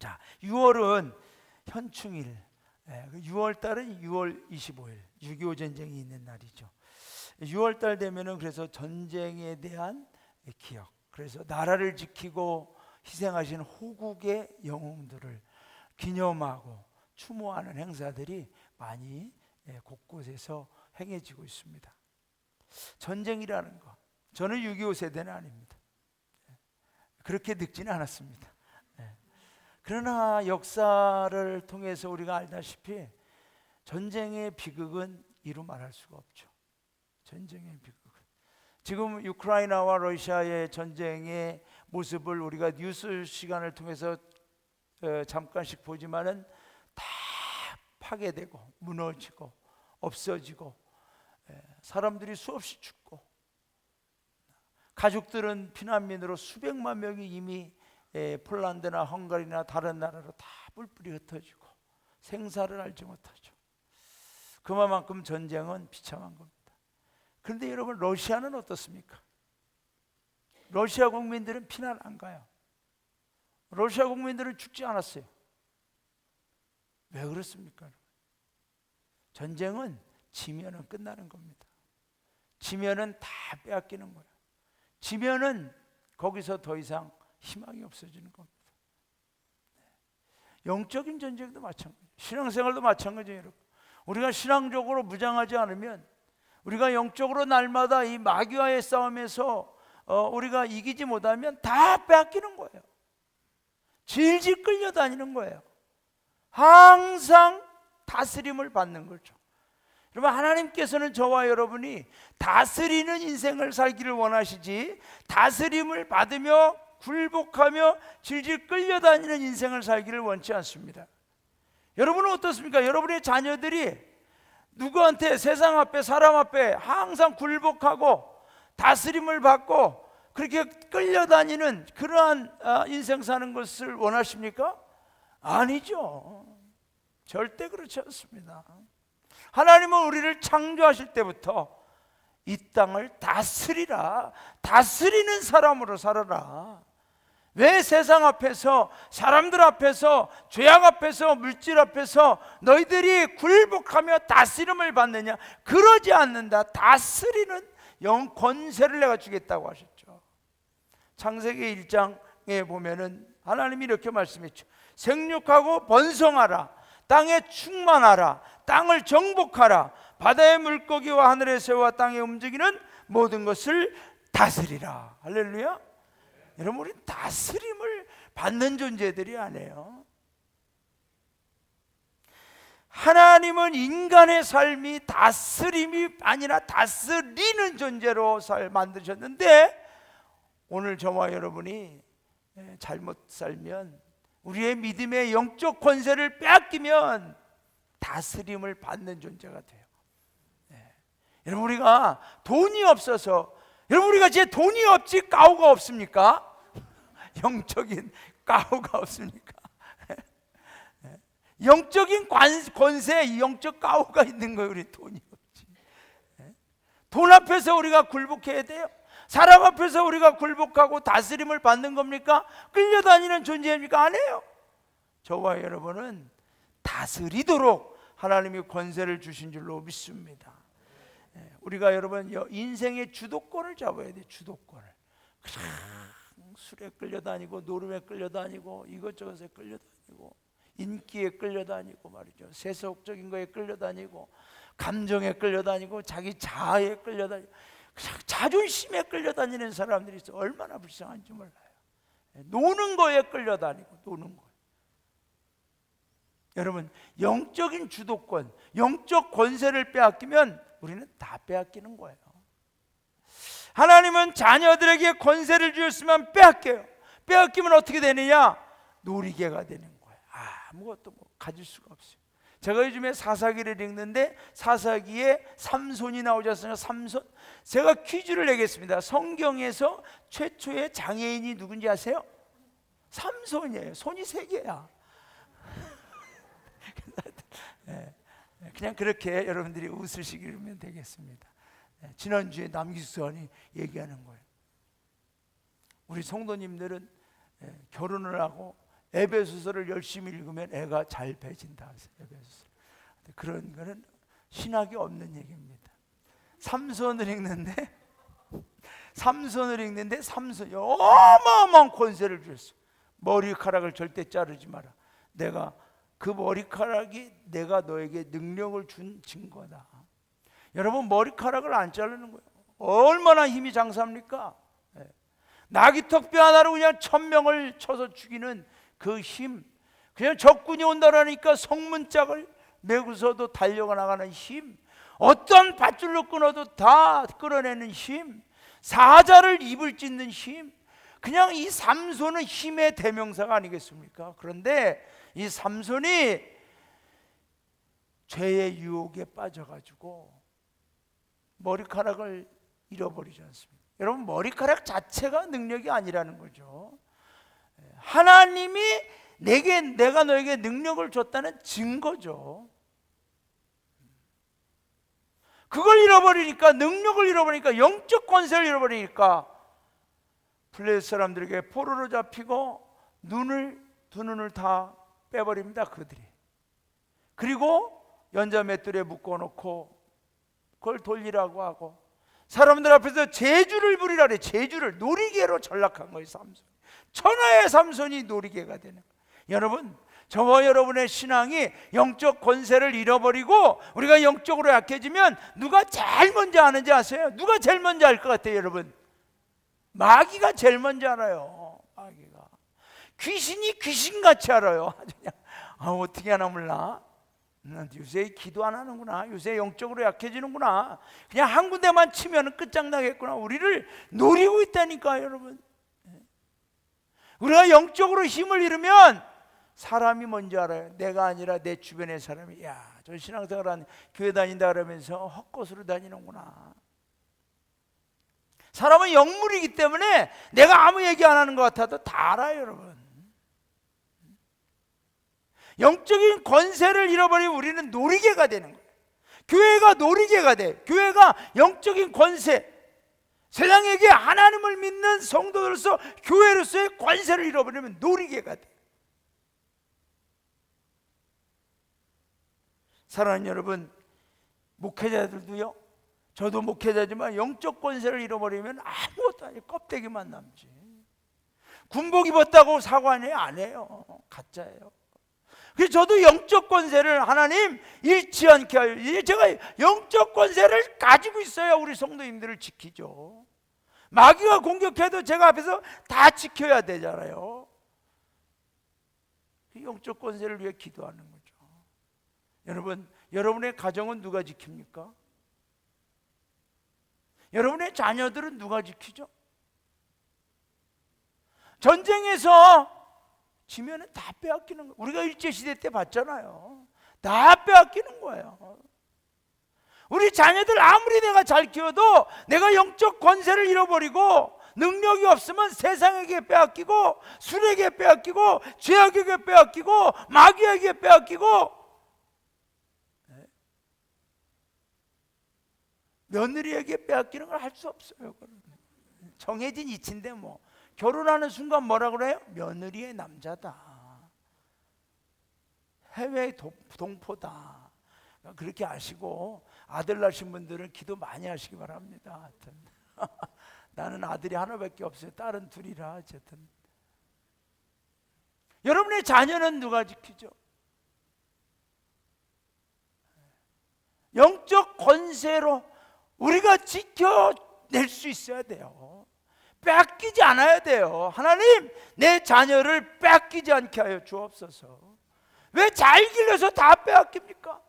자, 6월은 현충일, 6월 달은 6월 25일 6.25 전쟁이 있는 날이죠. 6월 달 되면은 그래서 전쟁에 대한 기억, 그래서 나라를 지키고 희생하신 호국의 영웅들을 기념하고 추모하는 행사들이 많이 곳곳에서 행해지고 있습니다. 전쟁이라는 거, 저는 6.25 세대는 아닙니다. 그렇게 늙지는 않았습니다. 그러나 역사를 통해서 우리가 알다시피 전쟁의 비극은 이루 말할 수가 없죠. 전쟁의 비극은 지금 우크라이나와 러시아의 전쟁의 모습을 우리가 뉴스 시간을 통해서 잠깐씩 보지만은 다 파괴되고 무너지고 없어지고 사람들이 수없이 죽고 가족들은 피난민으로 수백만 명이 이미 폴란드나 헝가리나 다른 나라로 다 뿔뿔이 흩어지고 생사를 알지 못하죠. 그만큼 전쟁은 비참한 겁니다. 그런데 여러분, 러시아는 어떻습니까? 러시아 국민들은 피난 안 가요. 러시아 국민들은 죽지 않았어요. 왜 그렇습니까? 전쟁은 지면은 끝나는 겁니다. 지면은 다 빼앗기는 거예요. 지면은 거기서 더 이상 희망이 없어지는 겁니다. 영적인 전쟁도 마찬가지예요. 신앙생활도 마찬가지예요. 여러분, 우리가 신앙적으로 무장하지 않으면, 우리가 영적으로 날마다 이 마귀와의 싸움에서 우리가 이기지 못하면 다 빼앗기는 거예요. 질질 끌려다니는 거예요. 항상 다스림을 받는 거죠. 여러분, 하나님께서는 저와 여러분이 다스리는 인생을 살기를 원하시지, 다스림을 받으며 굴복하며 질질 끌려다니는 인생을 살기를 원치 않습니다. 여러분은 어떻습니까? 여러분의 자녀들이 누구한테, 세상 앞에, 사람 앞에 항상 굴복하고 다스림을 받고 그렇게 끌려다니는 그러한 인생 사는 것을 원하십니까? 아니죠. 절대 그렇지 않습니다. 하나님은 우리를 창조하실 때부터 이 땅을 다스리라, 다스리는 사람으로 살아라. 왜 세상 앞에서, 사람들 앞에서, 죄악 앞에서, 물질 앞에서 너희들이 굴복하며 다스림을 받느냐? 그러지 않는다. 다스리는 영 권세를 내가 주겠다고 하셨죠. 창세기 1장에 보면은 하나님이 이렇게 말씀했죠. 생육하고 번성하라, 땅에 충만하라, 땅을 정복하라, 바다의 물고기와 하늘의 새와 땅에 움직이는 모든 것을 다스리라. 할렐루야. 여러분, 우리 다스림을 받는 존재들이 아니에요. 하나님은 인간의 삶이 다스림이 아니라 다스리는 존재로 만드셨는데, 오늘 저와 여러분이 잘못 살면, 우리의 믿음의 영적 권세를 빼앗기면 다스림을 받는 존재가 돼요. 여러분, 우리가 돈이 없어서, 여러분, 우리가 제 돈이 없지 까우가 없습니까? 영적인 까우가 없습니까? 영적인 권세, 영적 까우가 있는 거예요. 우리 돈이 없지. 돈 앞에서 우리가 굴복해야 돼요? 사람 앞에서 우리가 굴복하고 다스림을 받는 겁니까? 끌려다니는 존재입니까? 아니에요. 저와 여러분은 다스리도록 하나님이 권세를 주신 줄로 믿습니다. 우리가 여러분 인생의 주도권을 잡아야 돼요. 주도권을. 술에 끌려다니고, 노름에 끌려다니고, 이것저것에 끌려다니고, 인기에 끌려다니고 말이죠. 세속적인 거에 끌려다니고, 감정에 끌려다니고, 자기 자아에 끌려다니고, 자존심에 끌려다니는 사람들이 있어. 얼마나 불쌍한지 몰라요. 노는 거에 끌려다니고, 노는 거. 여러분, 영적인 주도권, 영적 권세를 빼앗기면 우리는 다 빼앗기는 거예요. 하나님은 자녀들에게 권세를 주셨으면 빼앗겨요. 빼앗기면 어떻게 되느냐? 놀이개가 되는 거예요. 아무것도 가질 수가 없어요. 제가 요즘에 사사기를 읽는데 사사기에 삼손이 나오지 않습니까? 삼손. 제가 퀴즈를 내겠습니다. 성경에서 최초의 장애인이 누군지 아세요? 삼손이에요. 손이 3개야. 그냥 그렇게 여러분들이 웃으시기면 되겠습니다. 지난주에 남기수원이 얘기하는 거예요. 우리 성도님들은 결혼을 하고 에베소서를 열심히 읽으면 애가 잘 배진다. 에베소서. 그런 거는 신학이 없는 얘기입니다. 삼손을 읽는데 삼손이 어마어마한 권세를 주셨어. 머리카락을 절대 자르지 마라. 내가 그 머리카락이 내가 너에게 능력을 준 증거다. 여러분, 머리카락을 안 자르는 거예요. 얼마나 힘이 장사합니까? 나귀턱뼈 하나로 그냥 1000명을 쳐서 죽이는 그 힘, 그냥 적군이 온다라니까 성문짝을 메고서도 달려가 나가는 힘, 어떤 밧줄로 끊어도 다 끌어내는 힘, 사자를 입을 찢는 힘, 그냥 이 삼손은 힘의 대명사가 아니겠습니까? 그런데 이 삼손이 죄의 유혹에 빠져가지고 머리카락을 잃어버리지 않습니까? 여러분, 머리카락 자체가 능력이 아니라는 거죠. 하나님이 내가 너에게 능력을 줬다는 증거죠. 그걸 잃어버리니까, 능력을 잃어버리니까, 영적 권세를 잃어버리니까 블레셋 사람들에게 포로로 잡히고 두 눈을 다 빼버립니다, 그들이. 그리고 연자 맷돌에 묶어놓고 그걸 돌리라고 하고 사람들 앞에서 제주를 부리라 그래. 제주를, 놀이개로 전락한 거예요. 삼손, 천하의 삼손이 놀이개가 되는 거예요. 여러분, 저와 여러분의 신앙이 영적 권세를 잃어버리고 우리가 영적으로 약해지면 누가 제일 먼저 아는지 아세요? 누가 제일 먼저 알 것 같아요, 여러분? 마귀가 제일 먼저 알아요. 마귀가. 귀신이 귀신같이 알아요. 그냥 어떻게 하나 몰라. 요새 기도 안 하는구나. 요새 영적으로 약해지는구나. 그냥 한 군데만 치면 끝장나겠구나. 우리를 노리고 있다니까, 여러분. 우리가 영적으로 힘을 잃으면 사람이 먼저 알아요. 내가 아니라 내 주변의 사람이, 야, 저 신앙생활한 교회 다닌다 그러면서 헛것으로 다니는구나. 사람은 영물이기 때문에 내가 아무 얘기 안 하는 것 같아도 다 알아요, 여러분. 영적인 권세를 잃어버리면 우리는 놀이개가 되는 거예요. 교회가 놀이개가 돼. 교회가 영적인 권세, 세상에게 하나님을 믿는 성도들로서 교회로서의 권세를 잃어버리면 놀이개가 돼. 사랑하는 여러분, 목회자들도요, 저도 목회자지만 영적 권세를 잃어버리면 아무것도 아니에요. 껍데기만 남지. 군복 입었다고 사과는 안 해요. 가짜예요. 그래서 저도 영적 권세를 하나님 잃지 않게 하여, 제가 영적 권세를 가지고 있어야 우리 성도님들을 지키죠. 마귀가 공격해도 제가 앞에서 다 지켜야 되잖아요. 영적 권세를 위해 기도하는 거죠. 여러분, 여러분의 가정은 누가 지킵니까? 여러분의 자녀들은 누가 지키죠? 전쟁에서 지면은 다 빼앗기는 거예요. 우리가 일제시대 때 봤잖아요. 다 빼앗기는 거예요. 우리 자녀들 아무리 내가 잘 키워도 내가 영적 권세를 잃어버리고 능력이 없으면 세상에게 빼앗기고, 술에게 빼앗기고, 죄악에게 빼앗기고, 마귀에게 빼앗기고, 며느리에게 빼앗기는 걸 할 수 없어요. 정해진 이치인데 뭐 결혼하는 순간 뭐라 그래요? 며느리의 남자다, 해외 동포다. 그렇게 아시고 아들 낳으신 분들은 기도 많이 하시기 바랍니다. 하여튼 나는 아들이 하나밖에 없어요. 딸은 둘이라. 어쨌든 여러분의 자녀는 누가 지키죠? 영적 권세로 우리가 지켜낼 수 있어야 돼요. 빼앗기지 않아야 돼요. 하나님, 내 자녀를 빼앗기지 않게 하여 주옵소서. 왜 잘 길러서 다 빼앗깁니까?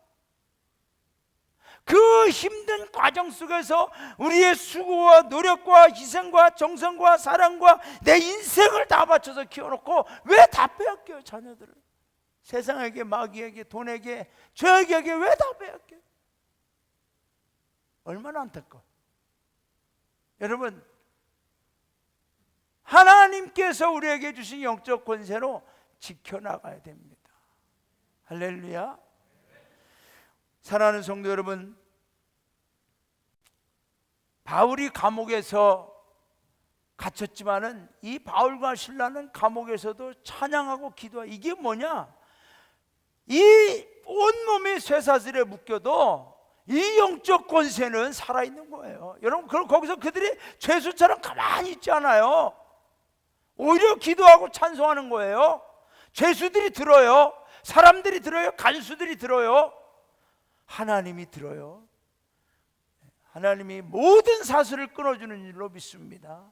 그 힘든 과정 속에서 우리의 수고와 노력과 희생과 정성과 사랑과 내 인생을 다 바쳐서 키워놓고 왜 다 빼앗겨요, 자녀들을? 세상에게, 마귀에게, 돈에게, 죄악에게 왜 다 빼앗겨요? 얼마나 안타까워. 여러분, 하나님께서 우리에게 주신 영적 권세로 지켜나가야 됩니다. 할렐루야. 사랑하는 성도 여러분, 바울이 감옥에서 갇혔지만은 이 바울과 실라는 감옥에서도 찬양하고 기도하고, 이게 뭐냐? 이 온몸이 쇠사슬에 묶여도 이 영적 권세는 살아있는 거예요. 여러분, 거기서 그들이 죄수처럼 가만히 있지 않아요. 오히려 기도하고 찬송하는 거예요. 죄수들이 들어요. 사람들이 들어요. 간수들이 들어요. 하나님이 들어요. 하나님이 모든 사슬을 끊어주는 일로 믿습니다.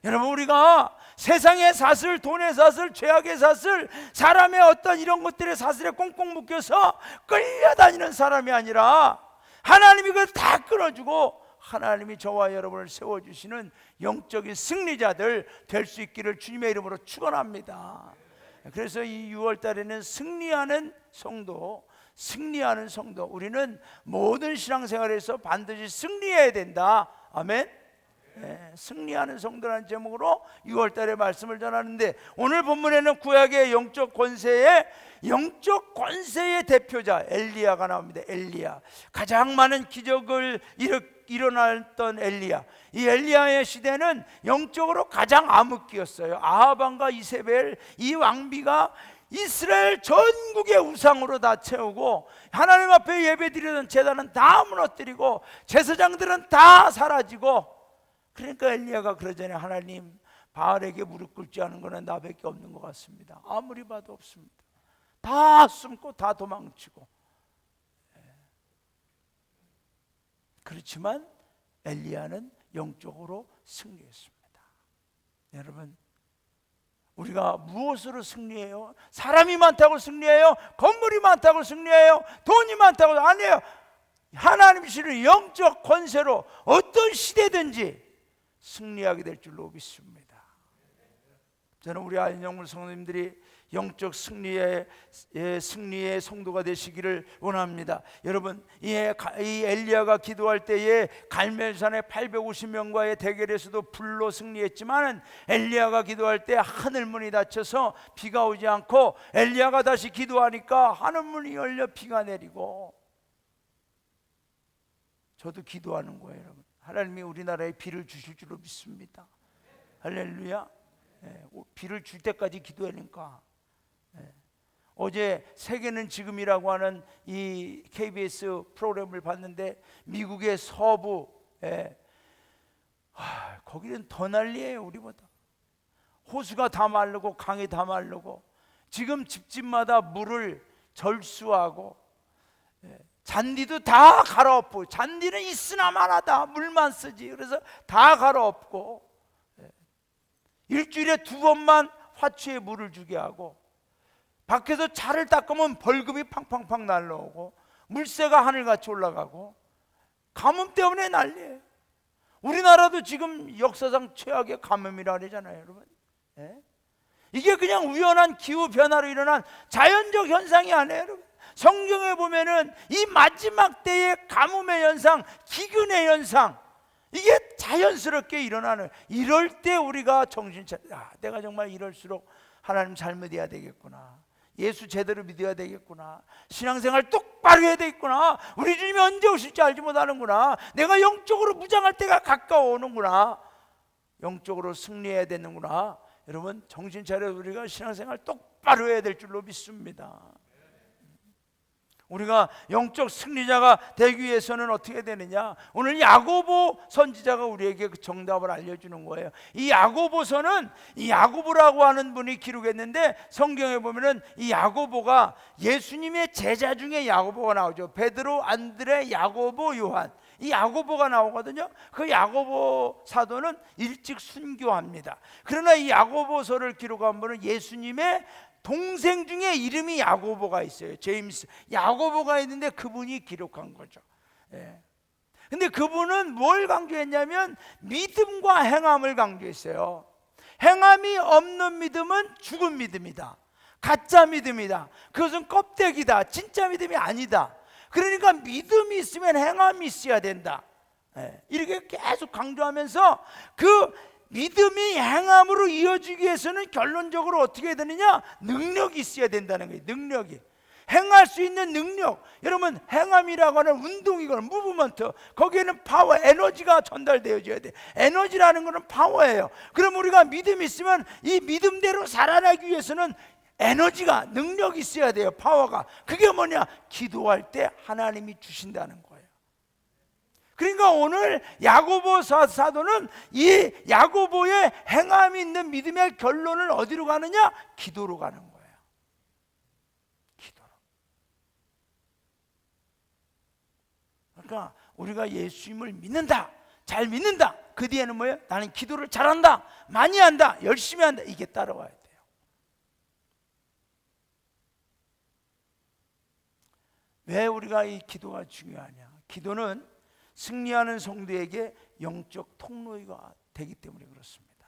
여러분, 우리가 세상의 사슬, 돈의 사슬, 죄악의 사슬, 사람의 어떤 이런 것들의 사슬에 꽁꽁 묶여서 끌려다니는 사람이 아니라 하나님이 그걸 다 끊어주고 하나님이 저와 여러분을 세워주시는 영적인 승리자들 될 수 있기를 주님의 이름으로 축원합니다. 그래서 이 6월 달에는 승리하는 성도, 우리는 모든 신앙생활에서 반드시 승리해야 된다. 아멘. 네, 승리하는 성도라는 제목으로 6월 달에 말씀을 전하는데, 오늘 본문에는 구약의 영적 권세의 대표자 엘리야가 나옵니다. 엘리야, 가장 많은 기적을 일어났던 엘리야. 이 엘리야의 시대는 영적으로 가장 암흑기였어요. 아합 왕과 이세벨, 이 왕비가 이스라엘 전국의 우상으로 다 채우고, 하나님 앞에 예배드리던 제단은 다 무너뜨리고, 제사장들은 다 사라지고, 그러니까 엘리야가 그러잖아요. 하나님, 바알에게 무릎 꿇지 않은 것은 나밖에 없는 것 같습니다. 아무리 봐도 없습니다. 다 숨고 다 도망치고. 그렇지만 엘리야는 영적으로 승리했습니다. 여러분, 우리가 무엇으로 승리해요? 사람이 많다고 승리해요? 건물이 많다고 승리해요? 돈이 많다고? 아니에요. 하나님 주시는 영적 권세로 어떤 시대든지 승리하게 될 줄로 믿습니다. 저는 우리 안영물 성도님들이 영적 승리의 성도가 되시기를 원합니다. 여러분, 이 엘리야가 기도할 때에 갈멜산의 850명과의 대결에서도 불로 승리했지만, 엘리야가 기도할 때 하늘문이 닫혀서 비가 오지 않고, 엘리야가 다시 기도하니까 하늘문이 열려 비가 내리고. 저도 기도하는 거예요, 여러분. 하나님이 우리나라에 비를 주실 줄로 믿습니다. 할렐루야. 비를 줄 때까지 기도하니까. 어제 세계는 지금이라고 하는 이 KBS 프로그램을 봤는데, 미국의 서부, 거기는 더 난리예요, 우리보다. 호수가 다 마르고 강이 다 마르고, 지금 집집마다 물을 절수하고, 잔디도 다 갈아엎고, 잔디는 있으나 마나다, 물만 쓰지. 그래서 다 갈아엎고, 일주일에 2번만 화초에 물을 주게 하고, 밖에서 차를 닦으면 벌금이 팡팡팡 날라오고, 물세가 하늘같이 올라가고, 가뭄 때문에 난리예요. 우리나라도 지금 역사상 최악의 가뭄이라 그러잖아요, 여러분. 이게 그냥 우연한 기후 변화로 일어난 자연적 현상이 아니에요, 여러분. 성경에 보면은 이 마지막 때의 가뭄의 현상, 기근의 현상, 이게 자연스럽게 일어나는, 이럴 때 우리가 정신 차려, 내가 정말 이럴수록 하나님 잘 믿어야 되겠구나, 예수 제대로 믿어야 되겠구나, 신앙생활 똑바로 해야 되겠구나, 우리 주님이 언제 오실지 알지 못하는구나, 내가 영적으로 무장할 때가 가까워 오는구나, 영적으로 승리해야 되는구나. 여러분, 정신 차려 우리가 신앙생활 똑바로 해야 될 줄로 믿습니다. 우리가 영적 승리자가 되기 위해서는 어떻게 되느냐? 오늘 야고보 선지자가 우리에게 그 정답을 알려주는 거예요. 이 야고보서는, 이 야고보라고 하는 분이 기록했는데, 성경에 보면은 이 야고보가 예수님의 제자 중에 야고보가 나오죠. 베드로, 안드레, 야고보, 요한, 이 야고보가 나오거든요. 그 야고보 사도는 일찍 순교합니다. 그러나 이 야고보서를 기록한 분은 예수님의 동생 중에 이름이 야고보가 있어요. 제임스, 야고보가 있는데 그분이 기록한 거죠. 근데 그분은 뭘 강조했냐면 믿음과 행함을 강조했어요. 행함이 없는 믿음은 죽은 믿음이다, 가짜 믿음이다, 그것은 껍데기다, 진짜 믿음이 아니다. 그러니까 믿음이 있으면 행함이 있어야 된다. 이렇게 계속 강조하면서 그 믿음이 행함으로 이어지기 위해서는 결론적으로 어떻게 해야 되느냐? 능력이 있어야 된다는 거예요. 능력이. 행할 수 있는 능력, 여러분 행함이라고 하는 운동이거나 무브먼트, 거기에는 파워, 에너지가 전달되어져야 돼. 에너지라는 것은 파워예요. 그럼 우리가 믿음이 있으면 이 믿음대로 살아나기 위해서는 에너지가, 능력이 있어야 돼요. 파워가. 그게 뭐냐? 기도할 때 하나님이 주신다는 거예요. 그러니까 오늘 야고보 사도는 이 야고보의 행함이 있는 믿음의 결론을 어디로 가느냐? 기도로 가는 거예요. 기도로. 그러니까 우리가 예수님을 믿는다, 잘 믿는다, 그 뒤에는 뭐예요? 나는 기도를 잘한다, 많이 한다, 열심히 한다, 이게 따라와야 돼요. 왜 우리가 이 기도가 중요하냐? 기도는 승리하는 성도에게 영적 통로가 되기 때문에 그렇습니다.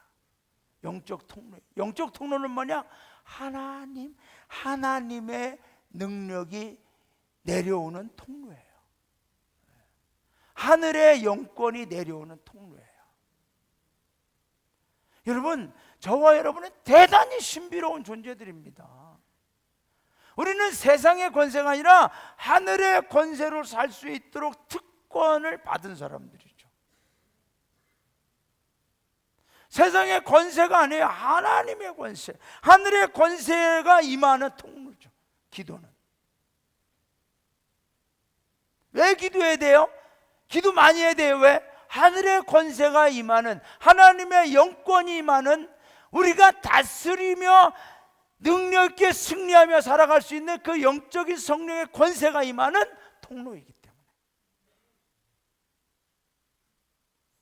영적 통로. 영적 통로는 뭐냐? 하나님의 능력이 내려오는 통로예요. 하늘의 영권이 내려오는 통로예요. 여러분, 저와 여러분은 대단히 신비로운 존재들입니다. 우리는 세상의 권세가 아니라 하늘의 권세로 살 수 있도록 특권을 받은 사람들이죠. 세상의 권세가 아니에요. 하나님의 권세, 하늘의 권세가 임하는 통로죠. 기도는. 왜 기도해야 돼요? 기도 많이 해야 돼요. 왜? 하늘의 권세가 임하는, 하나님의 영권이 임하는, 우리가 다스리며 능력 있게 승리하며 살아갈 수 있는 그 영적인 성령의 권세가 임하는 통로이기 때문에.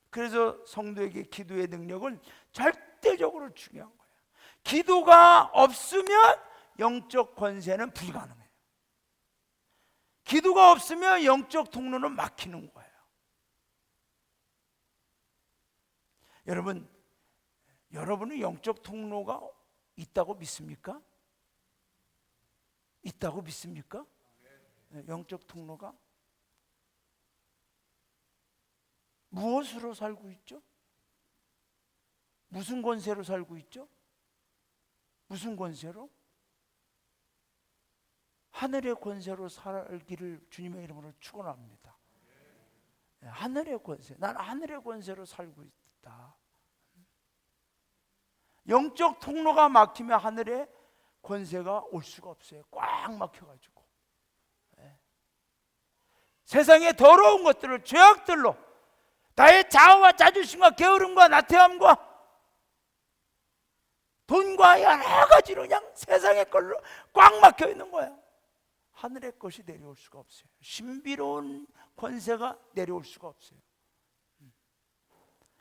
그래서 성도에게 기도의 능력은 절대적으로 중요한 거예요. 기도가 없으면 영적 권세는 불가능해요. 기도가 없으면 영적 통로는 막히는 거예요. 여러분은 영적 통로가 있다고 믿습니까? 있다고 믿습니까? 영적 통로가 무엇으로 살고 있죠? 무슨 권세로 살고 있죠? 무슨 권세로? 하늘의 권세로 살기를 주님의 이름으로 축원합니다. 하늘의 권세, 난 하늘의 권세로 살고 있다. 영적 통로가 막히면 하늘의 권세가 올 수가 없어요. 꽉 막혀가지고. 세상의 더러운 것들을, 죄악들로, 나의 자아와 자존심과 게으름과 나태함과 돈과 여러 가지로 그냥 세상의 걸로 꽉 막혀 있는 거예요. 하늘의 것이 내려올 수가 없어요. 신비로운 권세가 내려올 수가 없어요.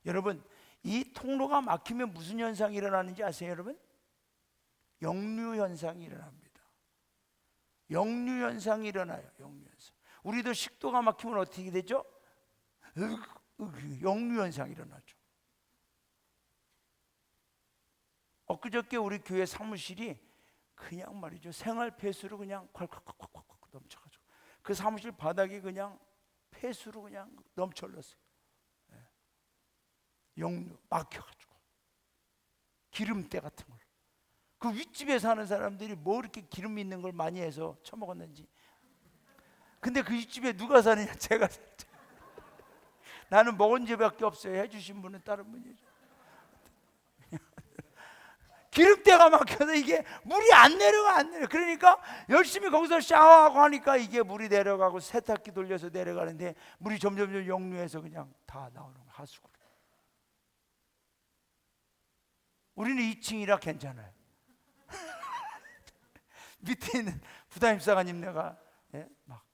여러분, 이 통로가 막히면 무슨 현상이 일어나는지 아세요, 여러분? 역류 현상이 일어납니다. 역류 현상이 일어나요. 역류 현상. 우리도 식도가 막히면 어떻게 되죠? 역류 현상이 일어나죠. 엊그저께 우리 교회 사무실이 그냥 말이죠, 생활 폐수로 그냥 콸콸콸콸콸 넘쳐가지고 그 사무실 바닥이 그냥 폐수로 그냥 넘쳐 흘렀어요. 역류 막혀가지고 기름때 같은 걸, 그 윗집에 사는 사람들이 뭐 이렇게 기름 있는 걸 많이 해서 처먹었는지. 근데 그 윗집에 누가 사느냐? 제가 살죠. 나는 먹은 집밖에 없어요. 해주신 분은 다른 분이죠. 기름때가 막혀서 이게 물이 안 내려가. 그러니까 열심히 거기서 샤워하고 하니까 이게 물이 내려가고 세탁기 돌려서 내려가는데 물이 점점 역류해서 그냥 다 나오는 거예요, 하수구로. 우리는 2층이라 괜찮아요. 밑에 있는 부담임사관님 내가 막,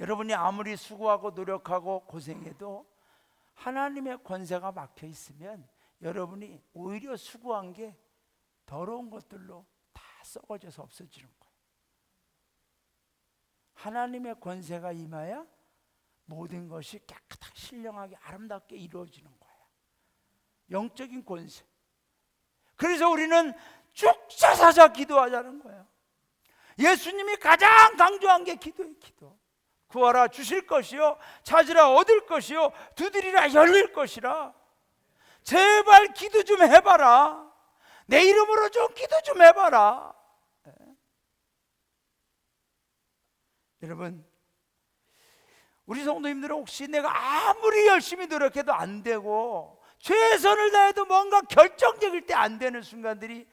여러분이 아무리 수고하고 노력하고 고생해도 하나님의 권세가 막혀 있으면 여러분이 오히려 수고한 게 더러운 것들로 다 썩어져서 없어지는 거예요. 하나님의 권세가 임하여 모든 것이 깨끗하게 신령하게 아름답게 이루어지는 거예요. 영적인 권세. 그래서 우리는 쭉사사자 기도하자는 거예요. 예수님이 가장 강조한 게 기도예요. 기도. 구하라 주실 것이요, 찾으라 얻을 것이요, 두드리라 열릴 것이라. 제발 기도 좀 해봐라. 내 이름으로 좀 기도 좀 해봐라. 여러분, 우리 성도님들은 혹시 내가 아무리 열심히 노력해도 안 되고 최선을 다해도 뭔가 결정적일 때 안 되는 순간들이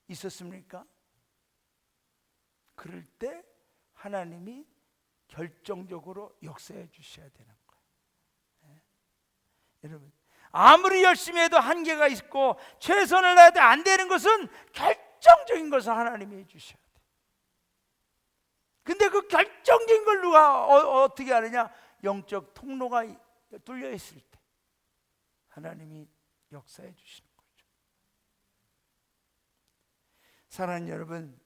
있었습니까? 그럴 때 하나님이 결정적으로 역사해 주셔야 되는 거예요. 네. 여러분, 아무리 열심히 해도 한계가 있고 최선을 다해도 안 되는 것은 결정적인 것을 하나님이 해 주셔야 돼요. 근데 그 결정적인 걸 누가 어떻게 하느냐? 영적 통로가 뚫려 있을 때 하나님이 역사해 주시는 거죠. 사랑하는 여러분,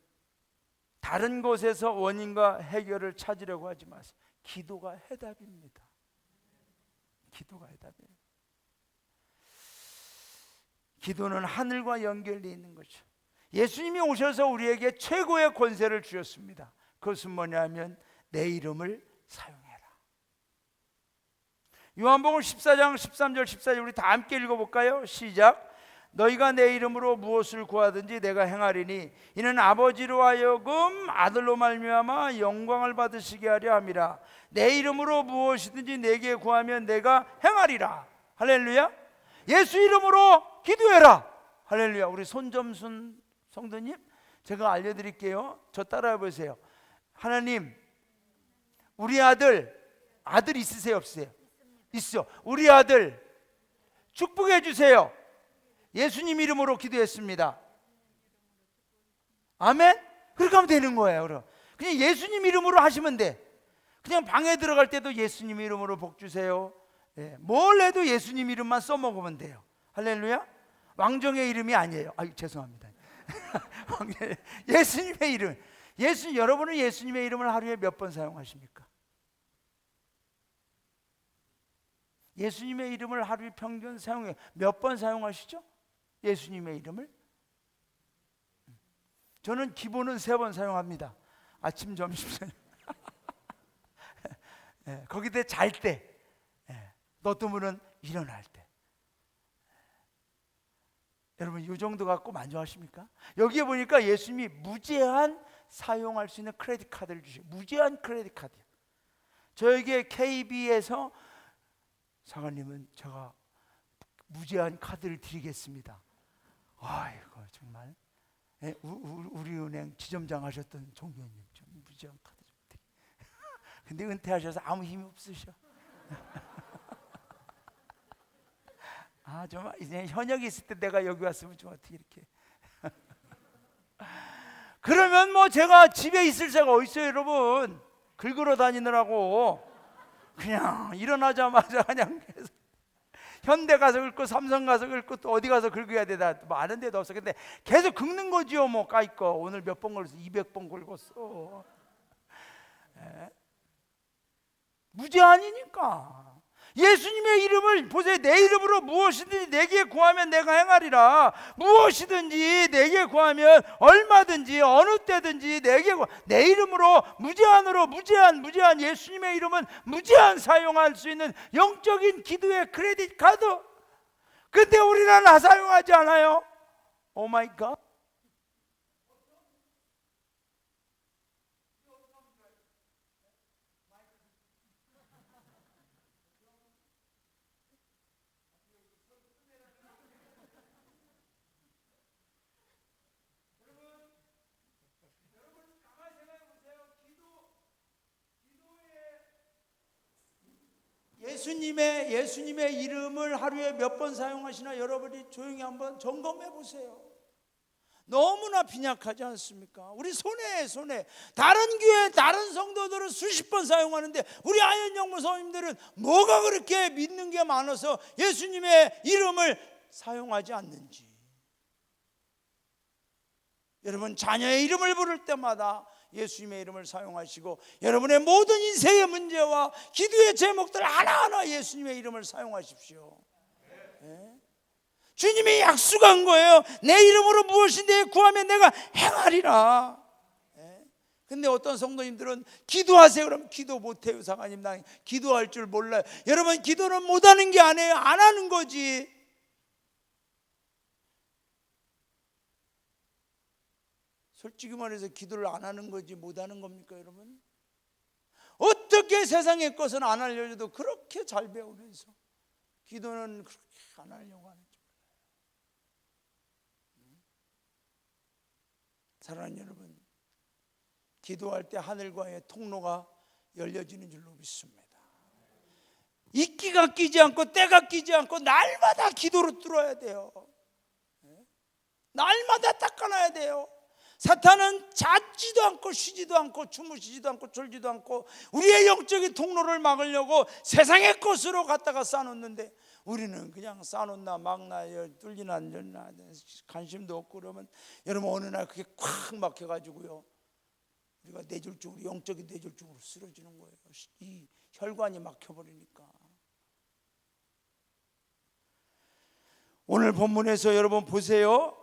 다른 곳에서 원인과 해결을 찾으려고 하지 마세요. 기도가 해답입니다. 기도가 해답이에요. 기도는 하늘과 연결되어 있는 거죠. 예수님이 오셔서 우리에게 최고의 권세를 주셨습니다. 그것은 뭐냐면 내 이름을 사용해라. 요한복음 14장 13절 14절 우리 다 함께 읽어볼까요? 시작. 너희가 내 이름으로 무엇을 구하든지 내가 행하리니 이는 아버지로 하여금 아들로 말미암아 영광을 받으시게 하려 함이라. 내 이름으로 무엇이든지 내게 구하면 내가 행하리라. 할렐루야. 예수 이름으로 기도해라. 할렐루야. 우리 손점순 성도님, 제가 알려드릴게요. 저 따라해 보세요. 하나님, 우리 아들 있으세요 없으세요? 있어. 우리 아들 축복해 주세요. 예수님 이름으로 기도했습니다. 아멘? 그렇게 하면 되는 거예요. 그냥 예수님 이름으로 하시면 돼. 그냥 방에 들어갈 때도 예수님 이름으로 복 주세요. 뭘 해도 예수님 이름만 써먹으면 돼요. 할렐루야. 왕정의 이름이 아니에요. 죄송합니다. 예수님의 이름. 여러분은 예수님의 이름을 하루에 몇 번 사용하십니까? 예수님의 이름을 하루에 평균 사용해 몇 번 사용하시죠? 예수님의 이름을? 저는 기본은 3번 사용합니다. 아침, 점심, 저녁. 거기다 잘 때, 너 뜨문은 일어날 때. 여러분, 이 정도 갖고 만족하십니까? 여기에 보니까 예수님이 무제한 사용할 수 있는 크레딧 카드를 주시고, 무제한 크레딧 카드. 저에게 KB에서 사관님은 제가 무제한 카드를 드리겠습니다. 아이고 정말. 우리 은행 지점장 하셨던 종교님 좀 무제한 카드 좀 드리. 근데 은퇴하셔서 아무 힘이 없으셔. 좀 이제 현역이 있을 때 내가 여기 왔으면 좀 어떻게 이렇게. 그러면 뭐 제가 집에 있을 새가 어디 있어요, 여러분? 긁으러 다니느라고 그냥 일어나자마자 그냥 계속 현대 가서 긁고 삼성 가서 긁고 또 어디 가서 긁어야 되나 뭐 아는 데도 없어. 근데 계속 긁는 거지요. 뭐 까이거 오늘 몇 번 걸렸어? 200번 긁었어. 무제한이니까. 예수님의 이름을 보세요. 내 이름으로 무엇이든지 내게 구하면 내가 행하리라. 무엇이든지 내게 구하면 얼마든지 어느 때든지 내게 내 이름으로 무제한으로 무제한 예수님의 이름은 무제한 사용할 수 있는 영적인 기도의 크레딧 카드. 근데 우리는 사용하지 않아요. 오 마이 갓. 예수님의 이름을 하루에 몇 번 사용하시나 여러분이 조용히 한번 점검해 보세요. 너무나 빈약하지 않습니까? 우리 손에 다른 교회 다른 성도들은 수십 번 사용하는데 우리 아현영무 성님들은 뭐가 그렇게 믿는 게 많아서 예수님의 이름을 사용하지 않는지. 여러분, 자녀의 이름을 부를 때마다 예수님의 이름을 사용하시고 여러분의 모든 인생의 문제와 기도의 제목들 하나하나 예수님의 이름을 사용하십시오. 주님이 약속한 거예요. 내 이름으로 무엇인데 구하면 내가 행하리라. 근데 어떤 성도님들은 기도하세요. 그럼 기도 못해요. 사관님, 나 기도할 줄 몰라요. 여러분, 기도는 못하는 게 아니에요. 안 하는 거지. 솔직히 말해서 기도를 안 하는 거지 못하는 겁니까, 여러분? 어떻게 세상의 것은 안 알려줘도 그렇게 잘 배우면서 기도는 그렇게 안 하려고 하는지. 사랑하는 여러분, 기도할 때 하늘과의 통로가 열려지는 줄로 믿습니다. 이끼가 끼지 않고 때가 끼지 않고 날마다 기도로 뚫어야 돼요. 날마다 닦아놔야 돼요. 사탄은 잤지도 않고 쉬지도 않고 주무시지도 않고 졸지도 않고 우리의 영적인 통로를 막으려고 세상의 것으로 갖다가 쌓아놓는데, 우리는 그냥 쌓아놓나 막나 뚫리나 안 열나 관심도 없고 그러면 여러분 어느 날 그게 콱 막혀가지고요, 우리가 뇌졸중으로, 영적인 뇌졸중으로 쓰러지는 거예요. 이 혈관이 막혀버리니까. 오늘 본문에서 여러분 보세요.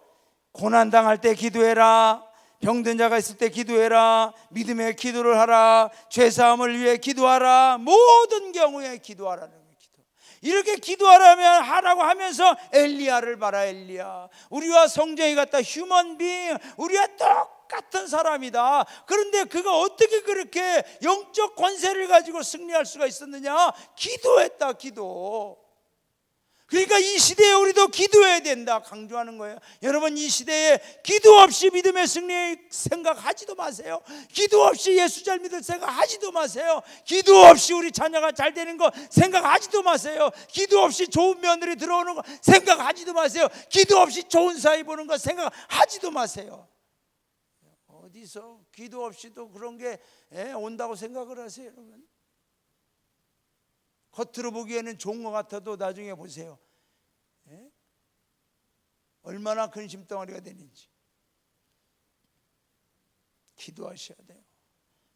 고난당할 때 기도해라, 병든 자가 있을 때 기도해라, 믿음의 기도를 하라, 죄사함을 위해 기도하라, 모든 경우에 기도하라는 거예요. 이렇게 기도하라면 하라고 하면서 엘리야를 봐라. 엘리야, 우리와 성정이 같다. 휴먼 빙, 우리와 똑같은 사람이다. 그런데 그가 어떻게 그렇게 영적 권세를 가지고 승리할 수가 있었느냐? 기도했다. 기도. 그러니까 이 시대에 우리도 기도해야 된다 강조하는 거예요. 여러분, 이 시대에 기도 없이 믿음의 승리 생각하지도 마세요. 기도 없이 예수 잘 믿을 생각하지도 마세요. 기도 없이 우리 자녀가 잘 되는 거 생각하지도 마세요. 기도 없이 좋은 며느리 들어오는 거 생각하지도 마세요. 기도 없이 좋은 사이 보는 거 생각하지도 마세요. 어디서 기도 없이도 그런 게 온다고 생각을 하세요, 여러분? 겉으로 보기에는 좋은 것 같아도 나중에 보세요. 얼마나 근심덩어리가 되는지. 기도하셔야 돼요.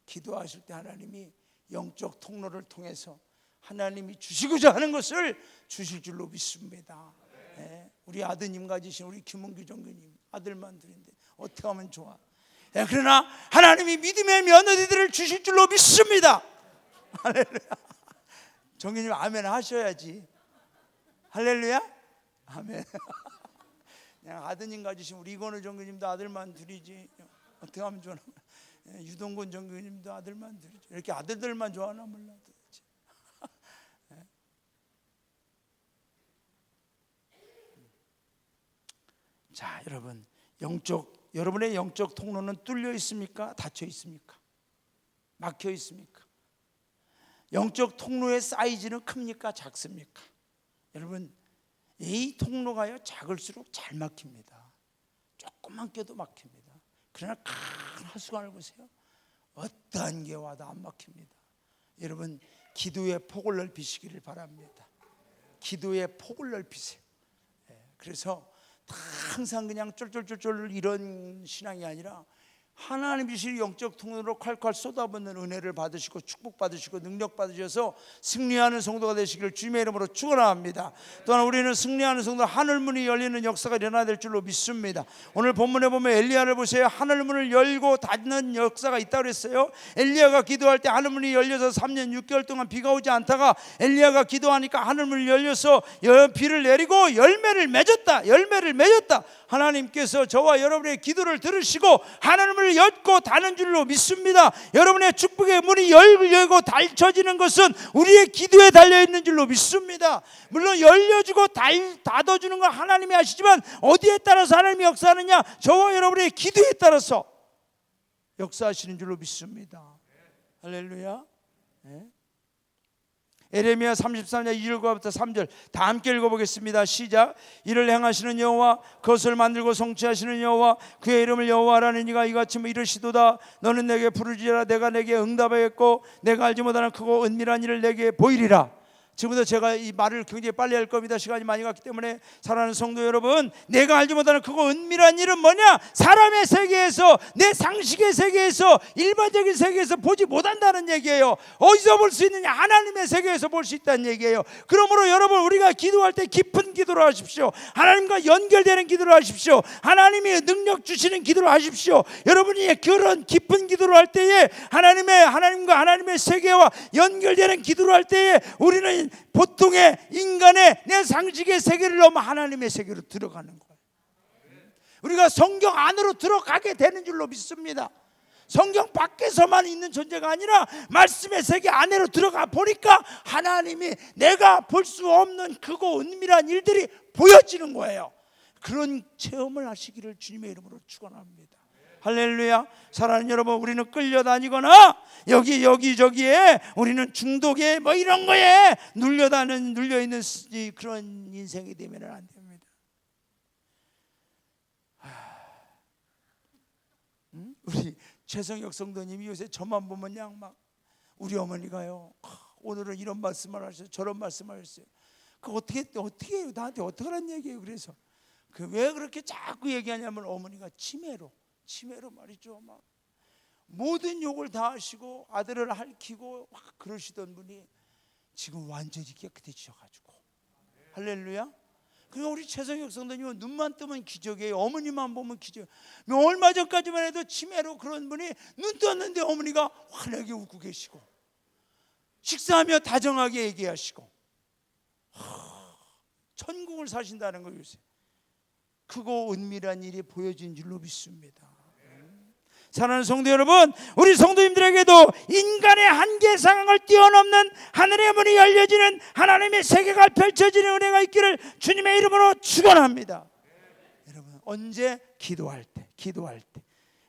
기도하실 때 하나님이 영적 통로를 통해서 하나님이 주시고자 하는 것을 주실 줄로 믿습니다. 우리 아드님 가지신 우리 김은규 정교님 아들만 들인데 어떻게 하면 좋아? 그러나 하나님이 믿음의 며느리들을 주실 줄로 믿습니다. 할렐루야. 정규님 아멘 하셔야지. 할렐루야. 아멘. 그냥 아드님 가지신 우리 이건우 정규님도 아들만 둘이지 어떻게 하면 좋나. 유동근 정규님도 아들만 둘이지. 이렇게 아들들만 좋아하나 몰라. 자, 여러분, 여러분의 영적 통로는 뚫려 있습니까? 닫혀 있습니까? 막혀 있습니까? 영적 통로의 사이즈는 큽니까? 작습니까? 여러분, 이 통로가요 작을수록 잘 막힙니다. 조금만 껴도 막힙니다. 그러나 큰 하수관을 보세요. 어떠한 게 와도 안 막힙니다. 여러분, 기도의 폭을 넓히시기를 바랍니다. 기도의 폭을 넓히세요. 그래서 항상 그냥 쫄쫄쫄쫄 이런 신앙이 아니라 하나님 주신 영적 통로로 콸콸 쏟아붓는 은혜를 받으시고 축복받으시고 능력 받으셔서 승리하는 성도가 되시기를 주님의 이름으로 축원합니다. 또한 우리는 승리하는 성도, 하늘문이 열리는 역사가 일어나야 될 줄로 믿습니다. 오늘 본문에 보면 엘리야를 보세요. 하늘문을 열고 닫는 역사가 있다고 그랬어요. 엘리야가 기도할 때 하늘문이 열려서 3년 6개월 동안 비가 오지 않다가 엘리야가 기도하니까 하늘문이 열려서 비를 내리고 열매를 맺었다. 하나님께서 저와 여러분의 기도를 들으시고 하늘문을 열고 닫는 줄로 믿습니다. 여러분의 축복의 문이 열고 닫혀지는 것은 우리의 기도에 달려있는 줄로 믿습니다. 물론 열려주고 닫아주는 건 하나님이 하시지만 어디에 따라서 하나님이 역사하느냐? 저와 여러분의 기도에 따라서 역사하시는 줄로 믿습니다. 할렐루야. 에레미야 33장 2절부터 3절 다 함께 읽어보겠습니다. 시작. 이를 행하시는 여호와, 그것을 만들고 성취하시는 여호와, 그의 이름을 여호와라는 이가 이같이 이르시도다. 너는 내게 부르짖으라. 내가 내게 응답하겠고 내가 알지 못하는 크고 은밀한 일을 내게 보이리라. 지금부터 제가 이 말을 굉장히 빨리 할 겁니다. 시간이 많이 갔기 때문에. 사랑하는 성도 여러분, 내가 알지 못하는 그거 은밀한 일은 뭐냐? 사람의 세계에서, 내 상식의 세계에서, 일반적인 세계에서 보지 못한다는 얘기예요. 어디서 볼 수 있느냐? 하나님의 세계에서 볼 수 있다는 얘기예요. 그러므로 여러분, 우리가 기도할 때 깊은 기도를 하십시오. 하나님과 연결되는 기도를 하십시오. 하나님이 능력 주시는 기도를 하십시오. 여러분이 그런 깊은 기도를 할 때에 하나님과 하나님의 세계와 연결되는 기도를 할 때에 우리는 보통의 인간의 내 상식의 세계를 넘어 하나님의 세계로 들어가는 거예요. 우리가 성경 안으로 들어가게 되는 줄로 믿습니다. 성경 밖에서만 있는 존재가 아니라 말씀의 세계 안으로 들어가 보니까 하나님이 내가 볼 수 없는 크고 은밀한 일들이 보여지는 거예요. 그런 체험을 하시기를 주님의 이름으로 축원합니다. 할렐루야. 사랑하는 여러분, 우리는 끌려다니거나 여기저기에 우리는 중독에 뭐 이런 거에 눌려있는 그런 인생이 되면 안 됩니다. 우리 최성혁 성도님이 요새 저만 보면 그냥 막 우리 어머니가요, 오늘은 이런 말씀을 하셨어요, 저런 말씀을 하셨어요. 그 어떻게 해요? 나한테 어떻게 하란 얘기예요? 그래서 왜 그렇게 자꾸 얘기하냐면 어머니가 치매로 말이죠. 막 모든 욕을 다 하시고 아들을 핥히고 막 그러시던 분이 지금 완전히 깨끗해지셔가지고 할렐루야. 그러니까 우리 최성혁 성도님은 눈만 뜨면 기적이에요. 어머니만 보면 기적. 얼마 전까지만 해도 치매로 그런 분이 눈 떴는데 어머니가 환하게 웃고 계시고 식사하며 다정하게 얘기하시고 천국을 사신다는 거 요새 크고 은밀한 일이 보여진 줄로 믿습니다. 사랑하는 성도 여러분, 우리 성도님들에게도 인간의 한계 상황을 뛰어넘는 하늘의 문이 열려지는 하나님의 세계가 펼쳐지는 은혜가 있기를 주님의 이름으로 축원합니다. 여러분, 언제? 기도할 때.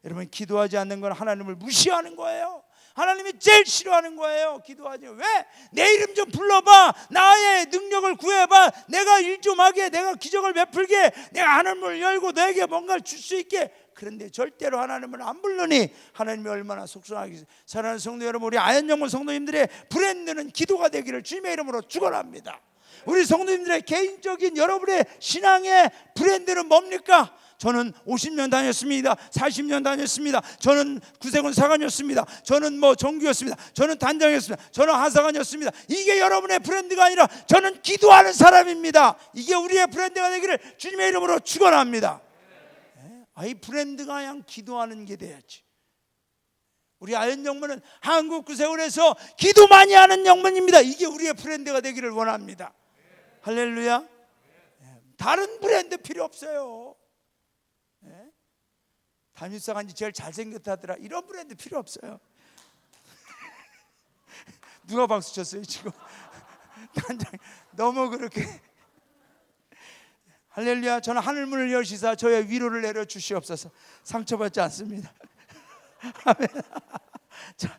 여러분, 기도하지 않는 건 하나님을 무시하는 거예요. 하나님이 제일 싫어하는 거예요. 기도하지. 왜? 내 이름 좀 불러봐. 나의 능력을 구해봐. 내가 일 좀 하게. 내가 기적을 베풀게. 내가 하늘문을 열고 너에게 뭔가를 줄 수 있게. 그런데 절대로 하나님을 안 부르니 하나님이 얼마나 속상하겠어요. 사랑하는 성도 여러분, 우리 아현영문 성도님들의 브랜드는 기도가 되기를 주님의 이름으로 축원합니다. 우리 성도님들의 개인적인 여러분의 신앙의 브랜드는 뭡니까? 저는 50년 다녔습니다. 40년 다녔습니다. 저는 구세군 사관이었습니다. 저는 정규였습니다. 저는 단장이었습니다. 저는 하사관이었습니다. 이게 여러분의 브랜드가 아니라 저는 기도하는 사람입니다. 이게 우리의 브랜드가 되기를 주님의 이름으로 축원합니다. 이 브랜드가 그냥 기도하는 게 돼야지. 우리 아현 영문은 한국 구세군에서 기도 많이 하는 영문입니다. 이게 우리의 브랜드가 되기를 원합니다. 할렐루야. 다른 브랜드 필요 없어요. 담임사관이 제일 잘생겼다더라, 이런 브랜드 필요 없어요. 누가 박수 쳤어요 지금? 단장 너무 그렇게. 할렐루야. 저는 하늘문을 여시사 저의 위로를 내려 주시옵소서. 상처받지 않습니다. 아멘. 자,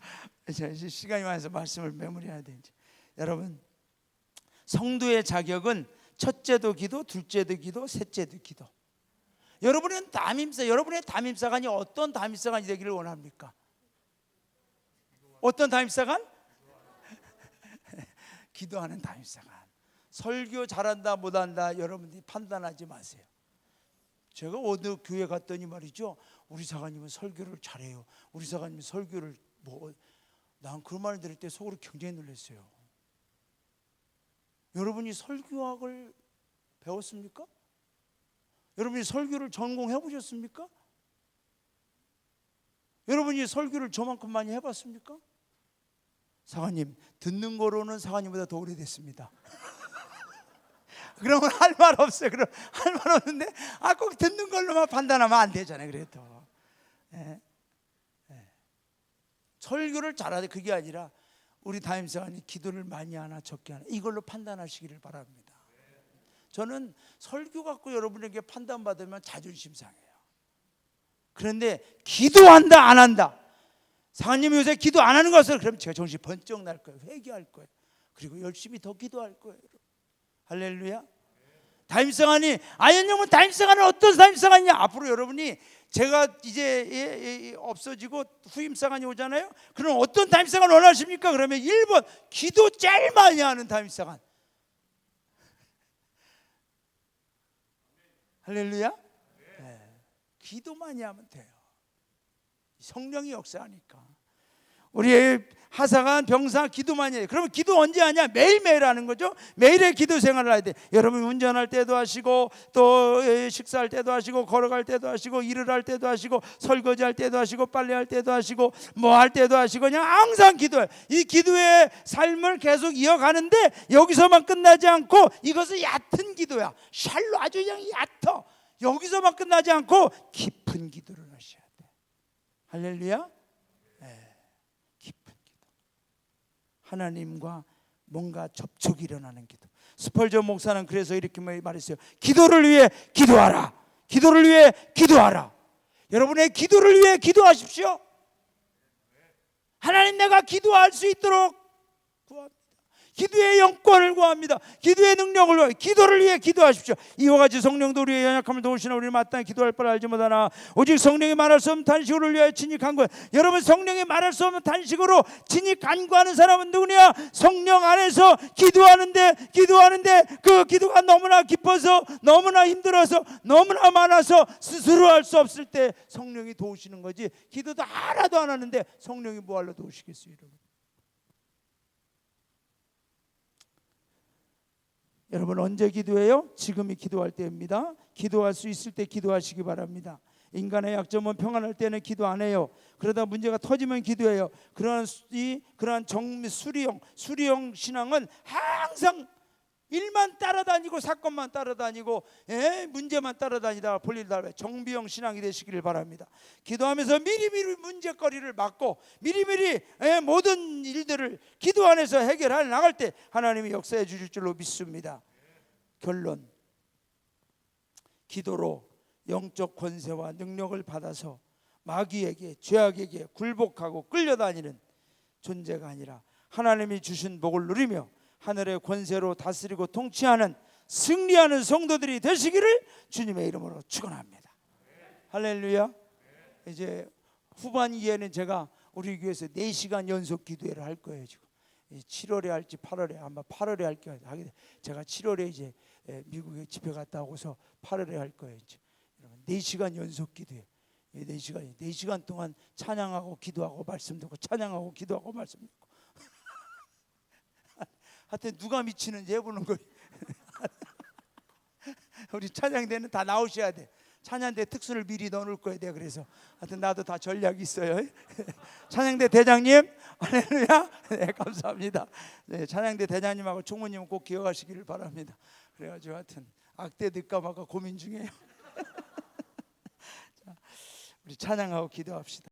시간이 많아서 말씀을 마무리해야 되는지. 여러분, 성도의 자격은 첫째도 기도, 둘째도 기도, 셋째도 기도. 여러분의 담임사관이 어떤 담임사관이 되기를 원합니까? 어떤 담임사관? 기도하는 담임사관. 설교 잘한다 못한다 여러분들이 판단하지 마세요. 제가 어느 교회 갔더니 말이죠, 우리 사관님은 설교를 잘해요. 우리 사관님은 설교를 난 그런 말을 들을 때 속으로 굉장히 놀랐어요. 여러분이 설교학을 배웠습니까? 여러분이 설교를 전공해 보셨습니까? 여러분이 설교를 저만큼 많이 해봤습니까? 사관님, 듣는 거로는 사관님보다 더 오래됐습니다. 그러면 할 말 없어요. 그럼 할 말 없는데 꼭 듣는 걸로만 판단하면 안 되잖아요. 그래도 설교를 잘하되 그게 아니라 우리 담임사관이 기도를 많이 하나 적게 하나 이걸로 판단하시기를 바랍니다. 저는 설교 갖고 여러분에게 판단받으면 자존심 상해요. 그런데 기도한다 안 한다, 사관님이 요새 기도 안 하는 것을, 그럼 제가 정신 번쩍 날 거예요. 회개할 거예요. 그리고 열심히 더 기도할 거예요. 할렐루야. 담임사관이, 아현영은 담임사관은 어떤 담임사관이냐? 앞으로 여러분이 제가 이제 없어지고 후임사관이 오잖아요. 그럼 어떤 담임사관 원하십니까? 그러면 1번 기도 제일 많이 하는 담임사관. 할렐루야. 기도 많이 하면 돼요. 성령이 역사하니까. 우리 하사관, 병사 기도 많이 해요. 그러면 기도 언제 하냐? 매일매일 하는 거죠. 매일의 기도 생활을 해야 돼. 여러분 운전할 때도 하시고, 또 식사할 때도 하시고, 걸어갈 때도 하시고, 일을 할 때도 하시고, 설거지할 때도 하시고, 빨래할 때도 하시고, 뭐 할 때도 하시고, 그냥 항상 기도해요. 이 기도의 삶을 계속 이어가는데 여기서만 끝나지 않고, 이것은 얕은 기도야. 샬로, 아주 그냥 얕어. 여기서만 끝나지 않고 깊은 기도를 하셔야 돼. 할렐루야. 깊은 기도, 하나님과 뭔가 접촉이 일어나는 기도. 스펄전 목사는 그래서 이렇게 말했어요. 기도를 위해 기도하라. 기도를 위해 기도하라. 여러분의 기도를 위해 기도하십시오. 하나님, 내가 기도할 수 있도록 구합니다. 기도의 영권을 구합니다. 기도의 능력을 구합니다. 기도를 위해 기도하십시오. 이와 같이 성령도 우리의 연약함을 도우시나 우리를 마땅히 기도할 바를 알지 못하나 오직 성령이 말할 수 없는 단식으로 위하여 진히 간구하는. 여러분, 성령이 말할 수 없는 단식으로 진히 간구하는 사람은 누구냐? 성령 안에서 기도하는데 그 기도가 너무나 깊어서, 너무나 힘들어서, 너무나 많아서 스스로 할 수 없을 때 성령이 도우시는 거지. 기도도 하나도 안 하는데 성령이 뭐하러 도우시겠어요, 여러분? 여러분, 언제 기도해요? 지금이 기도할 때입니다. 기도할 수 있을 때 기도하시기 바랍니다. 인간의 약점은 평안할 때는 기도 안 해요. 그러다 문제가 터지면 기도해요. 그러한 수리형 신앙은 항상 일만 따라다니고 사건만 따라다니고 문제만 따라다니다가 볼일 다 정비형 신앙이 되시기를 바랍니다. 기도하면서 미리미리 문제거리를 막고 미리미리 모든 일들을 기도 안에서 해결해 나갈 때 하나님이 역사해 주실 줄로 믿습니다. 결론, 기도로 영적 권세와 능력을 받아서 마귀에게, 죄악에게 굴복하고 끌려다니는 존재가 아니라 하나님이 주신 복을 누리며 하늘의 권세로 다스리고 통치하는, 승리하는 성도들이 되시기를 주님의 이름으로 축원합니다. 할렐루야. 이제 후반기에는 제가 우리 교회에서 4시간 연속 기도회를 할 거예요. 지금 7월에 할지 8월에, 아마 8월에 하게 돼. 제가 7월에 이제 미국에 집회 갔다 오고서 8월에 할 거예요. 이제 4시간 연속 기도회. 4시간 동안 찬양하고 기도하고 말씀 듣고, 찬양하고 기도하고 말씀 듣고. 하여튼 누가 미치는지 해보는 거예요. 우리 찬양대는 다 나오셔야 돼. 찬양대 특수를 미리 넣어놓을 거예요. 내가 그래서 하여튼 나도 다 전략이 있어요. 찬양대 대장님, 할렐루야. 네, 감사합니다. 네, 찬양대 대장님하고 총무님은 꼭 기억하시기를 바랍니다. 그래가지고 하여튼 악대 넣을까 말까 고민 중이에요. 자, 우리 찬양하고 기도합시다.